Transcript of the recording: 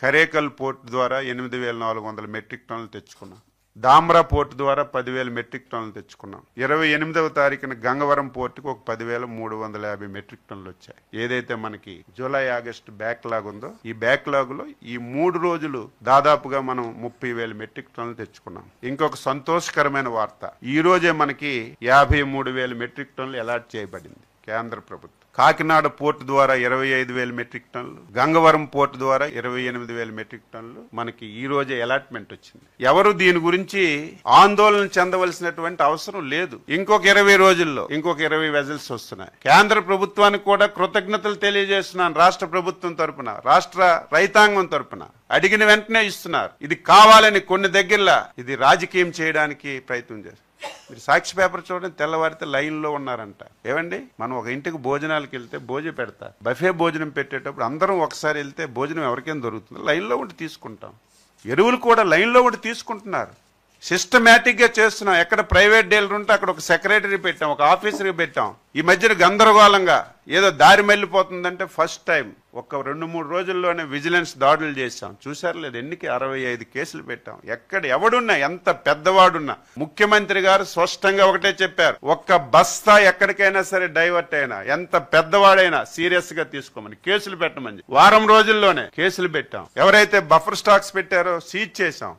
Karaikal port ద్వారా 8,400 metric టన్నులు తెచ్చుకున్నాం. డామ్రా పోర్టు ద్వారా 10,000 మెట్రిక్ టన్నులు తెచ్చుకున్నాం. 28వ తారీఖున గంగవరం పోర్టుకు ఒక 10,350 మెట్రిక్ టన్నులు వచ్చాయి. ఏదైతే మనకి జూలై ఆగస్టు బ్యాక్లాగ్ ఉందో ఈ బ్యాక్లాగ్ లో ఈ 3 రోజులు దాదాపుగా మనం 30,000 మెట్రిక్ టన్నులు తెచ్చుకున్నాం. ఇంకొక సంతోషకరమైన వార్త, ఈ రోజే మనకి 53,000 మెట్రిక్ టన్నులు అలాట్ చేయబడింది కేంద్ర ప్రభుత్వం. కాకినాడ పోర్టు ద్వారా 25,000 మెట్రిక్ టన్నులు, గంగవరం పోర్టు ద్వారా 28,000 మెట్రిక్ టన్నులు మనకి ఈ రోజే అలాట్మెంట్ వచ్చింది. ఎవరు దీని గురించి ఆందోళన చెందవలసినటువంటి అవసరం లేదు. ఇంకొక 20 రోజుల్లో ఇంకొక 20 వెజల్స్ వస్తున్నాయి. కేంద్ర ప్రభుత్వానికి కూడా కృతజ్ఞతలు తెలియజేస్తున్నాను. రాష్ట్ర ప్రభుత్వం తరపున, రాష్ట్ర రైతాంగం తరపున అడిగిన వెంటనే ఇస్తున్నారు. ఇది కావాలని కొన్ని దగ్గరలా ఇది రాజకీయం చేయడానికి ప్రయత్నం చేస్తారు. మీరు సాక్షి పేపర్ చూడండి, తెల్లవారితే లైన్లో ఉన్నారంట. ఏమండి, మనం ఒక ఇంటికి భోజనాలకు వెళ్తే భోజనం పెడతా, బఫే భోజనం పెట్టేటప్పుడు అందరం ఒకసారి వెళ్తే భోజనం ఎవరికైనా దొరుకుతుంది, లైన్లో ఉండి తీసుకుంటాం. ఎరువులు కూడా లైన్లో ఉండి తీసుకుంటున్నారు. సిస్టమేటిక్గా చేస్తున్నాం. ఎక్కడ ప్రైవేట్ డీలర్ ఉంటే అక్కడ ఒక సెక్రటరీ పెట్టాం, ఒక ఆఫీసర్ పెట్టాం. ఈ మధ్యన గందరగోళంగా ఏదో దారి మళ్ళీపోతుందంటే ఫస్ట్ టైం ఒక 2-3 రోజుల్లోనే విజిలెన్స్ దాడులు చేశాం. చూసారు లేదు, ఎన్నికి 65 కేసులు పెట్టాం. ఎక్కడ ఎవడున్నా, ఎంత పెద్దవాడున్నా, ముఖ్యమంత్రి గారు స్పష్టంగా ఒకటే చెప్పారు, ఒక్క బస్తా ఎక్కడికైనా సరే డైవర్ట్ అయినా, ఎంత పెద్దవాడైనా సీరియస్ గా తీసుకోమని, కేసులు పెట్టమని వారం రోజుల్లోనే కేసులు పెట్టాం. ఎవరైతే బఫర్ స్టాక్స్ పెట్టారో సీజ్ చేశాం.